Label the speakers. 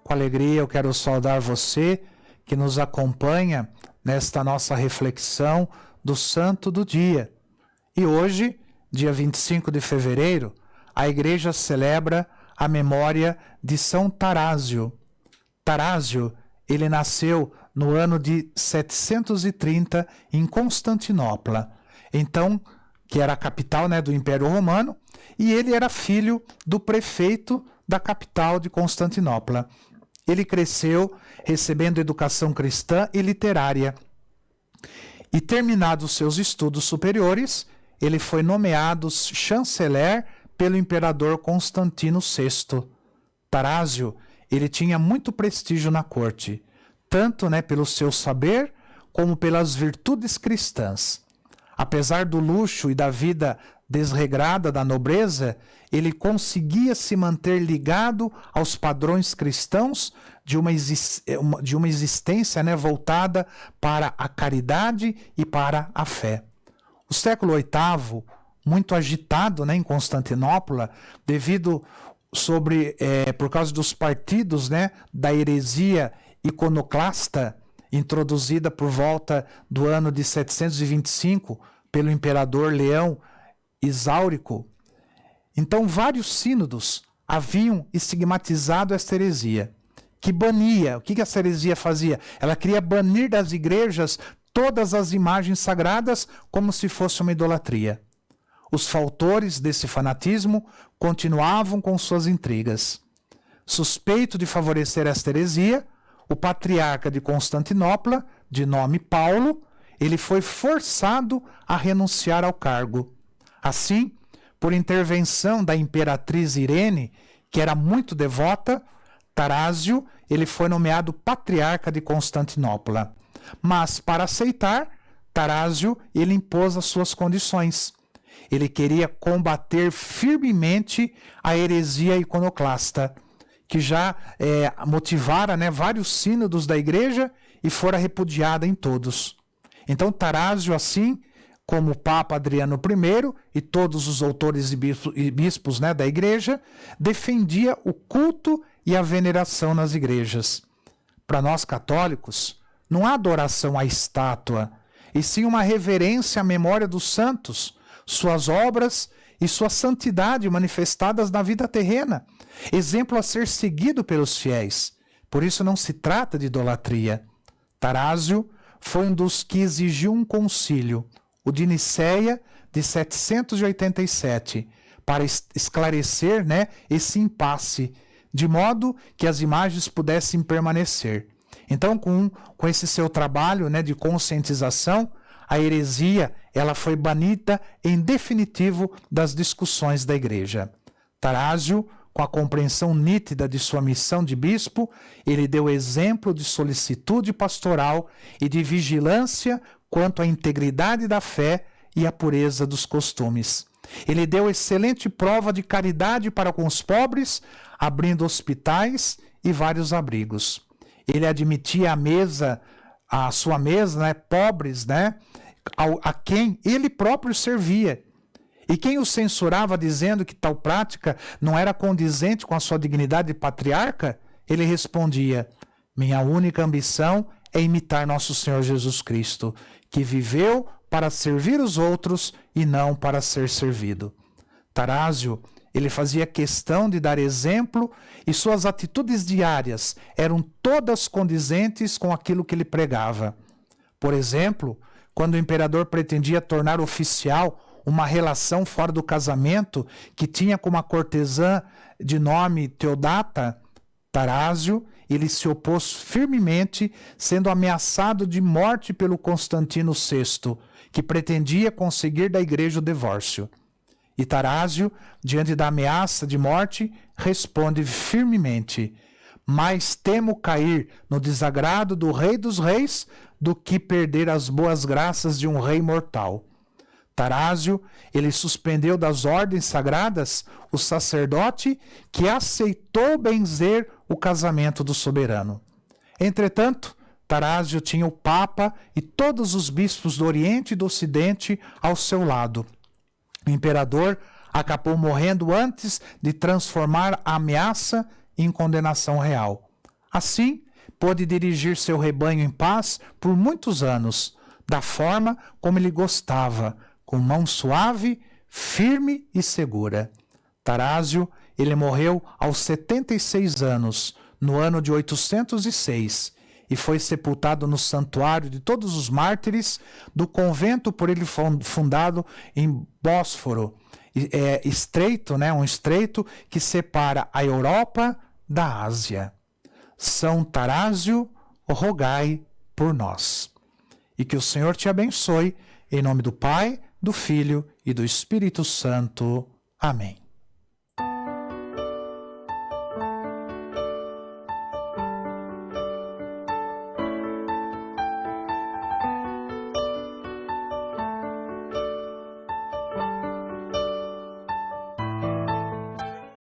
Speaker 1: Com alegria eu quero saudar você que nos acompanha nesta nossa reflexão do Santo do Dia. E hoje, dia 25 de fevereiro, a Igreja celebra a memória de São Tarásio. Tarásio, ele nasceu no ano de 730 em Constantinopla, então, que era a capital, do Império Romano, e ele era filho do prefeito da capital de Constantinopla. Ele cresceu recebendo educação cristã e literária. E terminados seus estudos superiores, ele foi nomeado chanceler pelo imperador Constantino VI. Tarásio, ele tinha muito prestígio na corte, tanto pelo seu saber como pelas virtudes cristãs. Apesar do luxo e da vida desregrada da nobreza, ele conseguia se manter ligado aos padrões cristãos de uma existência voltada para a caridade e para a fé. O século VIII, muito agitado em Constantinopla, por causa dos partidos da heresia iconoclasta, introduzida por volta do ano de 725 pelo imperador Leão Exáurico. Então, vários sínodos haviam estigmatizado esta heresia, que bania. O que essa heresia fazia? Ela queria banir das igrejas todas as imagens sagradas como se fosse uma idolatria. Os fautores desse fanatismo continuavam com suas intrigas. Suspeito de favorecer esta heresia, o patriarca de Constantinopla, de nome Paulo, ele foi forçado a renunciar ao cargo. Assim, por intervenção da imperatriz Irene, que era muito devota, Tarásio ele foi nomeado patriarca de Constantinopla. Mas, para aceitar, Tarásio ele impôs as suas condições. Ele queria combater firmemente a heresia iconoclasta, que já motivara vários sínodos da igreja e fora repudiada em todos. Então Tarásio, assim como o Papa Adriano I e todos os autores e bispos da igreja, defendia o culto e a veneração nas igrejas. Para nós católicos, não há adoração à estátua, e sim uma reverência à memória dos santos, suas obras e sua santidade manifestadas na vida terrena, exemplo a ser seguido pelos fiéis. Por isso não se trata de idolatria. Tarásio foi um dos que exigiu um concílio, o de Nicéia de 787, para esclarecer esse impasse, de modo que as imagens pudessem permanecer. Então, com esse seu trabalho de conscientização, a heresia ela foi banida em definitivo das discussões da igreja. Tarásio, com a compreensão nítida de sua missão de bispo, ele deu exemplo de solicitude pastoral e de vigilância quanto à integridade da fé e à pureza dos costumes. Ele deu excelente prova de caridade para com os pobres, abrindo hospitais e vários abrigos. Ele admitia à sua mesa, pobres, a quem ele próprio servia. E quem o censurava dizendo que tal prática não era condizente com a sua dignidade de patriarca, ele respondia: minha única ambição é imitar nosso Senhor Jesus Cristo, que viveu para servir os outros e não para ser servido. Tarásio, ele fazia questão de dar exemplo e suas atitudes diárias eram todas condizentes com aquilo que ele pregava. Por exemplo, quando o imperador pretendia tornar oficial uma relação fora do casamento que tinha com uma cortesã de nome Teodata, Tarásio, ele se opôs firmemente, sendo ameaçado de morte pelo Constantino VI, que pretendia conseguir da igreja o divórcio. E Tarásio, diante da ameaça de morte, responde firmemente: mais temo cair no desagrado do Rei dos Reis do que perder as boas graças de um rei mortal. Tarásio, ele suspendeu das ordens sagradas o sacerdote que aceitou benzer o casamento do soberano. Entretanto, Tarásio tinha o Papa e todos os bispos do Oriente e do Ocidente ao seu lado. O imperador acabou morrendo antes de transformar a ameaça em condenação real. Assim, pôde dirigir seu rebanho em paz por muitos anos, da forma como ele gostava, com mão suave, firme e segura. Tarásio, ele morreu aos 76 anos, no ano de 806, e foi sepultado no santuário de todos os mártires do convento por ele fundado em Bósforo, estreito, né, um estreito que separa a Europa da Ásia. São Tarásio, rogai por nós. E que o Senhor te abençoe, em nome do Pai, do Filho e do Espírito Santo. Amém.